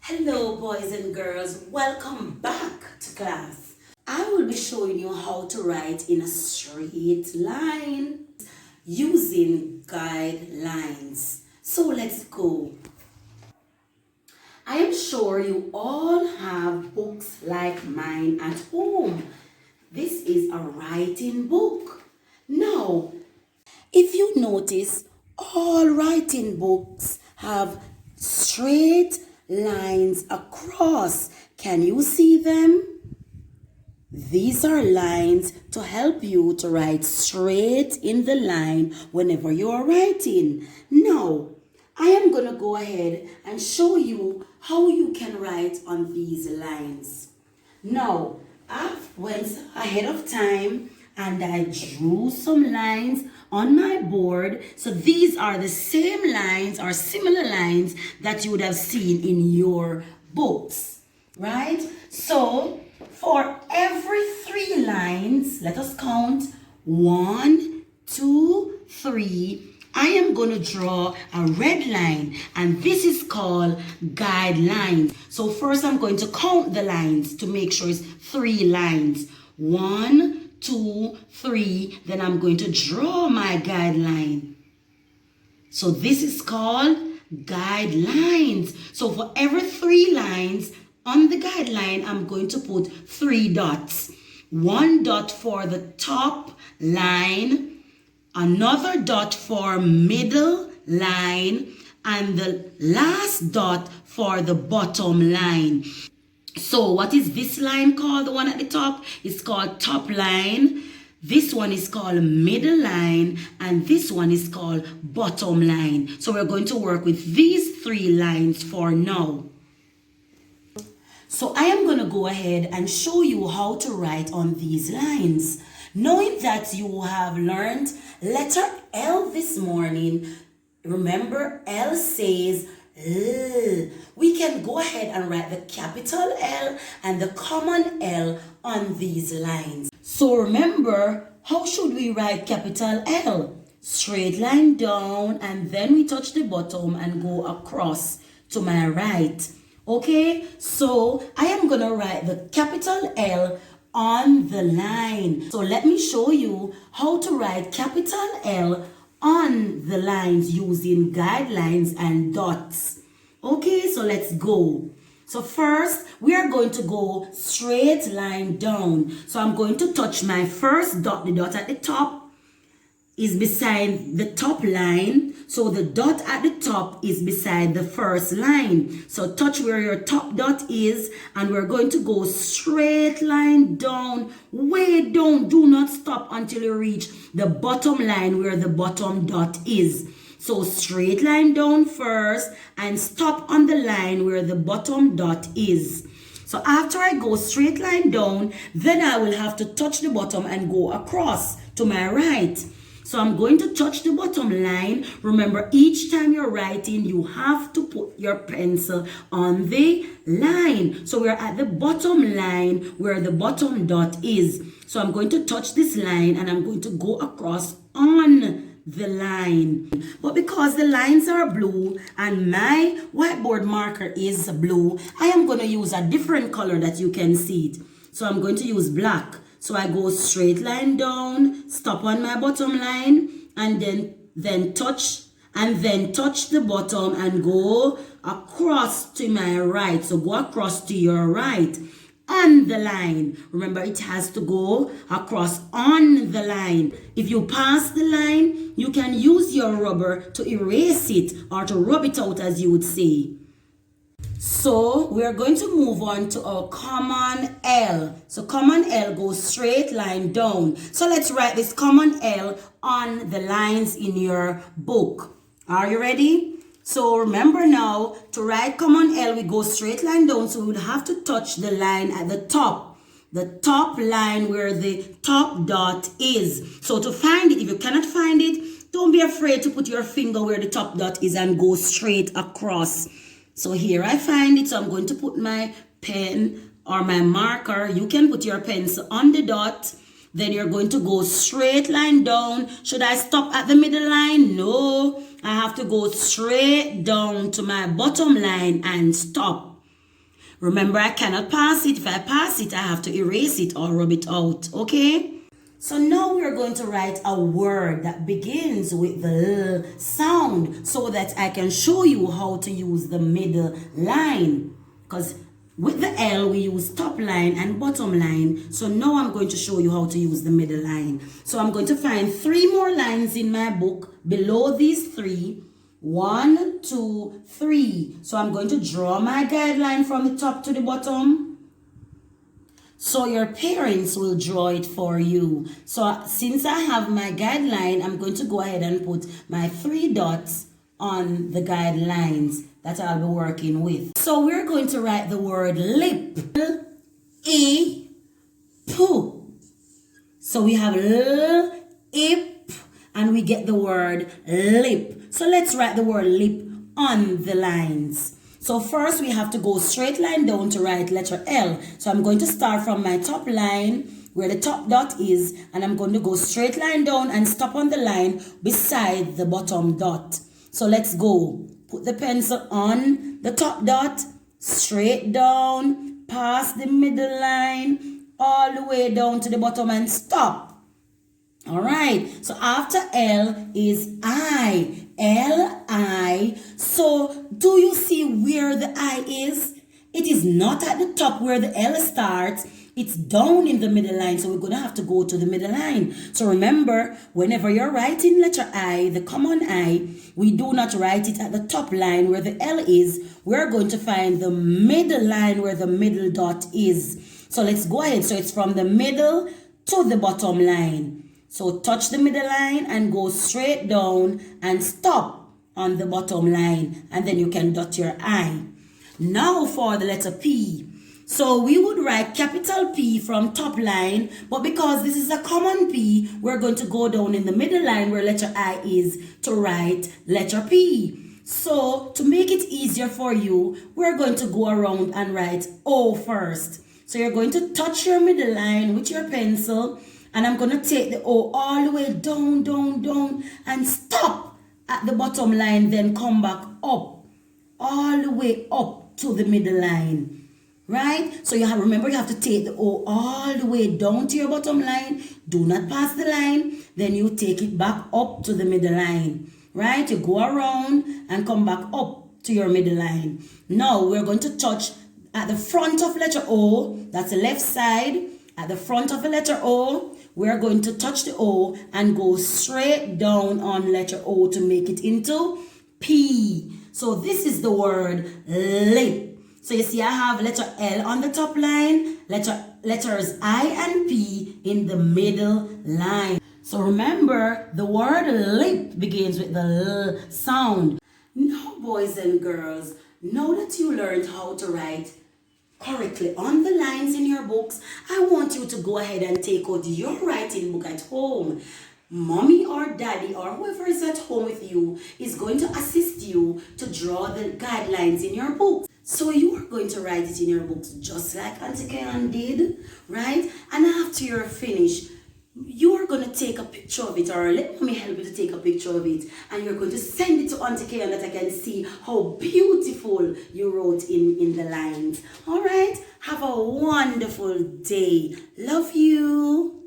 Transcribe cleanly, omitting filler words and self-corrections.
Hello boys and girls, welcome back to class. I will be showing you how to write in a straight line using guidelines. So let's go. I am sure you all have books like mine at home. This is a writing book. Now, if you notice, all writing books have straight lines across. Can you see them? These are lines to help you to write straight in the line whenever you are writing. Now, I am going to go ahead and show you how you can write on these lines. Now, I went ahead of time and I drew some lines on my board. So these are the same lines or similar lines that you would have seen in your books, right? So for every 3 lines, let us count 1, 2, 3. I am going to draw a red line, and this is called guidelines. So first I'm going to count the lines to make sure it's 3 lines. 1, 2, 3. Then I'm going to draw my guideline. So this is called guidelines. So for every 3 lines on the guideline, I'm going to put 3 dots. 1 dot for the top line, another dot for middle line, and the last dot for the bottom line. So what is this line called? The one at the top is called top line. This one is called middle line, and this one is called bottom line. So we're going to work with these 3 lines for now. So I am going to go ahead and show you how to write on these lines. Knowing that you have learned letter L this morning, remember L says L. We can go ahead and write the capital L and the common L on these lines. So remember, how should we write capital L? Straight line down, and then we touch the bottom and go across to my right. Okay, so I am going to write the capital L on the line. So let me show you how to write capital L on the lines using guidelines and dots. Okay, so let's go. So first, we are going to go straight line down. So I'm going to touch my first dot. The dot at the top is beside the top line. So the dot at the top is beside the first line. So touch where your top dot is, and we're going to go straight line down, way down. Do not stop until you reach the bottom line where the bottom dot is. So straight line down first and stop on the line where the bottom dot is. So after I go straight line down, then I will have to touch the bottom and go across to my right. So I'm going to touch the bottom line. Remember, each time you're writing, you have to put your pencil on the line. So we're at the bottom line where the bottom dot is. So I'm going to touch this line and I'm going to go across on the line. But because the lines are blue and my whiteboard marker is blue, I am going to use a different color that you can see it. So I'm going to use black. So I go straight line down, stop on my bottom line, and then touch the bottom and go across to my right. So go across to your right on the line. Remember, it has to go across on the line. If you pass the line, you can use your rubber to erase it or to rub it out, as you would say. So we are going to move on to our common L. So common L goes straight line down. So let's write this common L on the lines in your book. Are you ready? So remember now, to write common L, we go straight line down. So we would have to touch the line at the top. The top line where the top dot is. So to find it, if you cannot find it, don't be afraid to put your finger where the top dot is and go straight across. So here I find it, so I'm going to put my pen or my marker. You can put your pencil on the dot. Then you're going to go straight line down. Should I stop at the middle line? No. I have to go straight down to my bottom line and stop. Remember, I cannot pass it. If I pass it, I have to erase it or rub it out, okay? So now we're going to write a word that begins with the L sound so that I can show you how to use the middle line. Because with the L, we use top line and bottom line. So now I'm going to show you how to use the middle line. So I'm going to find 3 more lines in my book below these 3. 1, 2, 3. So I'm going to draw my guideline from the top to the bottom. So your parents will draw it for you. So since I have my guideline, I'm going to go ahead and put my 3 dots on the guidelines that I'll be working with. So we're going to write the word lip. L-I-P. So we have L-I-P and we get the word lip. So let's write the word lip on the lines. So first we have to go straight line down to write letter L. So I'm going to start from my top line where the top dot is, and I'm going to go straight line down and stop on the line beside the bottom dot. So let's go. Put the pencil on the top dot, straight down, past the middle line, all the way down to the bottom and stop. All right, so after L is I, L-I. So do you see where the I is? It is not at the top where the L starts. It's down in the middle line, so we're going to have to go to the middle line. So remember, whenever you're writing letter I, the common I, we do not write it at the top line where the L is. We're going to find the middle line where the middle dot is. So let's go ahead. So it's from the middle to the bottom line. So touch the middle line and go straight down and stop on the bottom line. And then you can dot your I. Now for the letter P. So we would write capital P from top line. But because this is a common P, we're going to go down in the middle line where letter I is to write letter P. So to make it easier for you, we're going to go around and write O first. So you're going to touch your middle line with your pencil. And I'm going to take the O all the way down, down, down and stop at the bottom line. Then come back up, all the way up to the middle line. Right? So remember you have to take the O all the way down to your bottom line. Do not pass the line. Then you take it back up to the middle line. Right? You go around and come back up to your middle line. Now we're going to touch at the front of letter O. That's the left side. At the front of the letter O, we're going to touch the O and go straight down on letter O to make it into P. So this is the word lip. So you see I have letter L on the top line, letters I and P in the middle line. So remember, the word lip begins with the L sound. Now boys and girls, now that you learned how to write correctly on the lines in your books, I want you to go ahead and take out your writing book at home. Mommy or daddy or whoever is at home with you is going to assist you to draw the guidelines in your book. So you are going to write it in your books just like Auntie Kayan did, right? And after you're finished, you are going to take a picture of it, or let mommy help you to take a picture of it, and you're going to send it to Auntie Kayan that I can see how beautiful you wrote in the lines. All right, have a wonderful day. Love you.